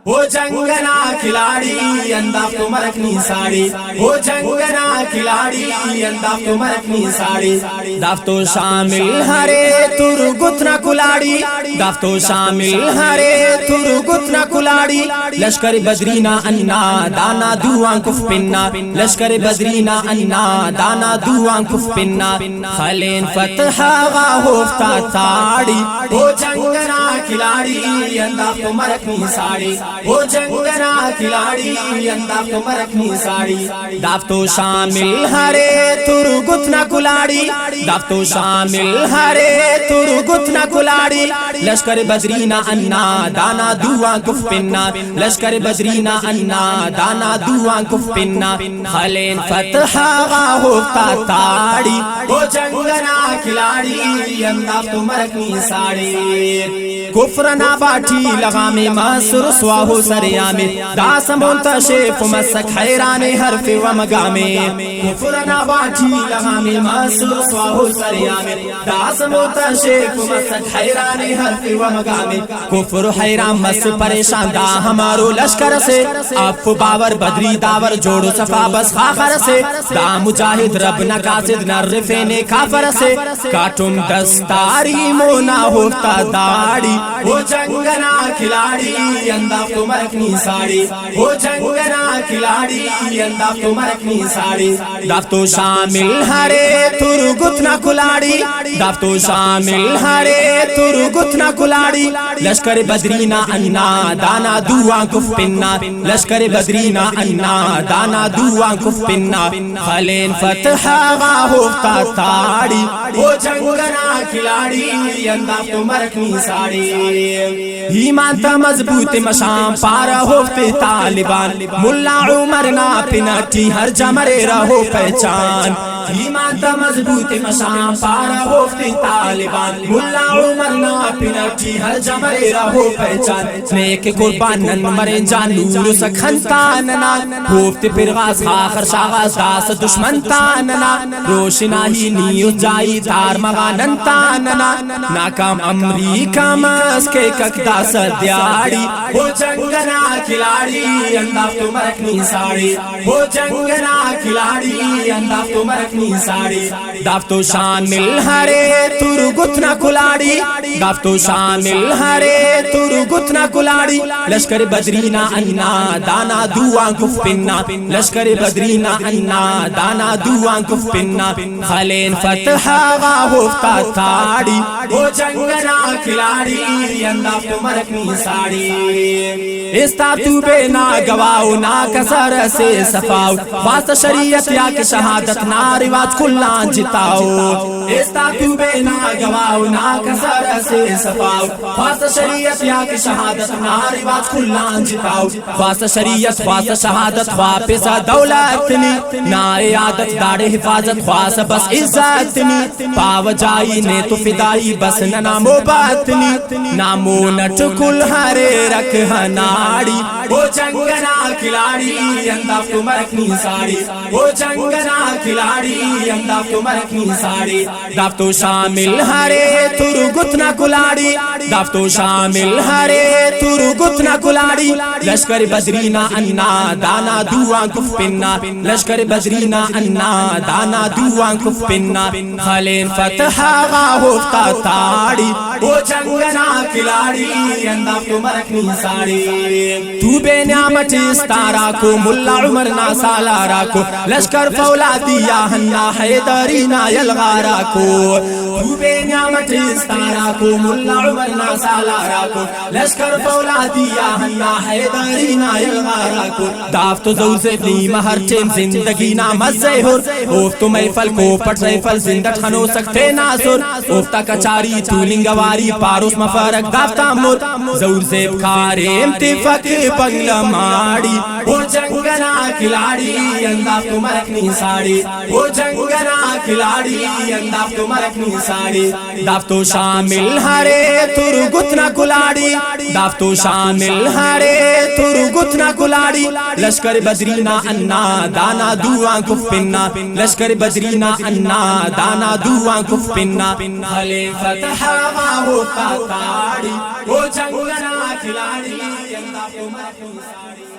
ہو جنگنا کھلاڑی انداز تو مرکنی ساڑی، ہو جنگنا کھلاڑی انداز تو مرکنی ساڑی، دافتو شامل ہرے تر گتنا کلاڑی، دافتو شامل ہرے تر گتنا کلاڑی، لشکر بدرینا انا دانا دوان کف پننا، لشکر بدرینا انا دانا دوان کف پننا، خلین فتح آغا ہوفتا تاڑی، ہو جنگنا کھلاڑی انداز تو مرکنی ساڑی، ہو جنگنا کھلاڑی انداز تو مرکنی ساڑی، دافتو شامل ہرے تر گتنا کلاڑی، دافتو شامل ہرے تر گتنا کلاڑی، لشکر بدرینا انا دانا دوان کف پننا، لشکر بدرینا انا دانا دوان کف پننا، خلین فتح آغا ہوفتا تاڑی، ہو جنگنا کھلاڑی انداز تو مرکنی ساڑی، کفرنا باٹھی لغام مصر سواہو سریامے، داس منتشف مسک حیران حرف و مقامے، کفرنا باٹھی لغام مصر سواہو سریامے، داس منتشف مسک حیران حرف و مقامے، کفر حیران مس پریشان دا ہمارو لشکر سے، اف باور بدری داور جوڑو صفا بس خاخر سے، دا مجاہد رب نقاصد نرفین کافر سے، کاٹم دستاری مونا ہوتا داڑی، ہو جنگنا کھلاڑی انداز تو مرکنی ساڑی، ہو جنگنا کھلاڑی انداز تو مرکنی ساڑی، دافتو شامل ہرے تر گتنا کلاڑی، دافتو شامل ہرے تر گتنا کلاڑی، لشکر بدرینا انا دانا دوان کف پننا، لشکر بدرینا انا دانا دوان کف پننا، خلین فتح آغا ہوفتا تاڑی، ہو جنگنا کھلاڑی انداز تو مرکنی ساڑی، ایمان تا مضبوط مشام پارا ہوفتے طالبان، ملا عمر نا پنٹی ہر جمرے رہو پہچان، ایمان تا مضبوط مشام پارا ہوفتے طالبان، ملا عمر نا پنٹی ہر جمرے رہو پہچان، نیک قربانن مرے جان نور سکھن تاننا، ہوفتے پر غاز خاخر شاغاز داس دشمن تاننا، روشناہی نیو جائی تار مغانن تاننا، ناکام امریکہ مسکے ککدا سدیاڑی، ہو جنگنا کھلاڑی انداز تو مرکنی ساڑی، ہو جنگنا کھلاڑی انداز تو مرکنی ساڑی، دافتو شامل ہرے تر گتنا کلاڑی، دافتو شامل ہرے تر گتنا کلاڑی، لشکر بدرینا انا دانا دوان کف پننا، لشکر بدرینا انا دانا دوان کف پننا، خلین فتح آغا ہوفتا تاڑی، ہو جنگنا کھلاڑی انداز تو مرکنی ساڑی، استا تو بے نا گواؤ نا کسر سے صفاؤ، واسط شریعت یا کہ شہادت نا رواج کلان جتاؤ، استا تو بے نا گواؤ نا کسر سے صفاؤ، واسط شریعت یا کہ شہادت نا رواج کلان جتاؤ، واسط شریعت واسط شہادت واپس دولت نی، نا عادت داڑ حفاظت خواس بس عزت نی، پاو جائی نے تو فدائی بس نامو باتنی، نامو نٹ کل ہرے رکھ ہناڑی، ہو جنگنا کھلاڑی انداز تو مرکنی ساڑی، ہو جنگنا کھلاڑی انداز تو مرکنی ساڑی، دافتو شامل ہرے تر گتنا کلاڑی، دافتو شامل ہرے تر گتنا کلاڑی، لشکر بدرینا انا دانا دوان کف پننا، لشکر بدرینا انا دانا دوان کف پننا، خلین فتح آغا ہوفتا تاڑی، ہو جنگنا کھلاڑی انداز تو مرکنی ساڑی، تو بے نعمت استارا کو ملا عمر نا سالارا کو، لشکر فولادی یا ہننا حیدری نا یلغارا کو، تو بے نعمت استارا کو ملا عمر نا سالارا کو، لشکر فولادی یا ہننا حیدری نا یلغارا کو، دافتو زور سے اپنی مہر چین زندگی نا مزے ہر، اوفتو محفل کو پٹ ریفل زندہ ٹھنو سکتے ناصر، اوفتا کچاری تو لنگواری پاروس مفرق دافتا مر، زور زیب کاریم تفک بنگل ماڑی، ہو جنگنا کھلاڑی انداز تو مرکنی ساڑی، ہو جنگنا کھلاڑی انداز تو مرکنی ساڑی، دافتو شامل ہرے تر گتنا کلاڑی، دافتو شامل ہرے ترگتنا کلاڑی لشکر بدرینا انا دانا دوان کف پننا لشکر بدرینا انا دانا دوان کف پننا بھلے فتح ما ہوتا تاڑی وہ جنگنا کھلاڑی اللہ کو مرک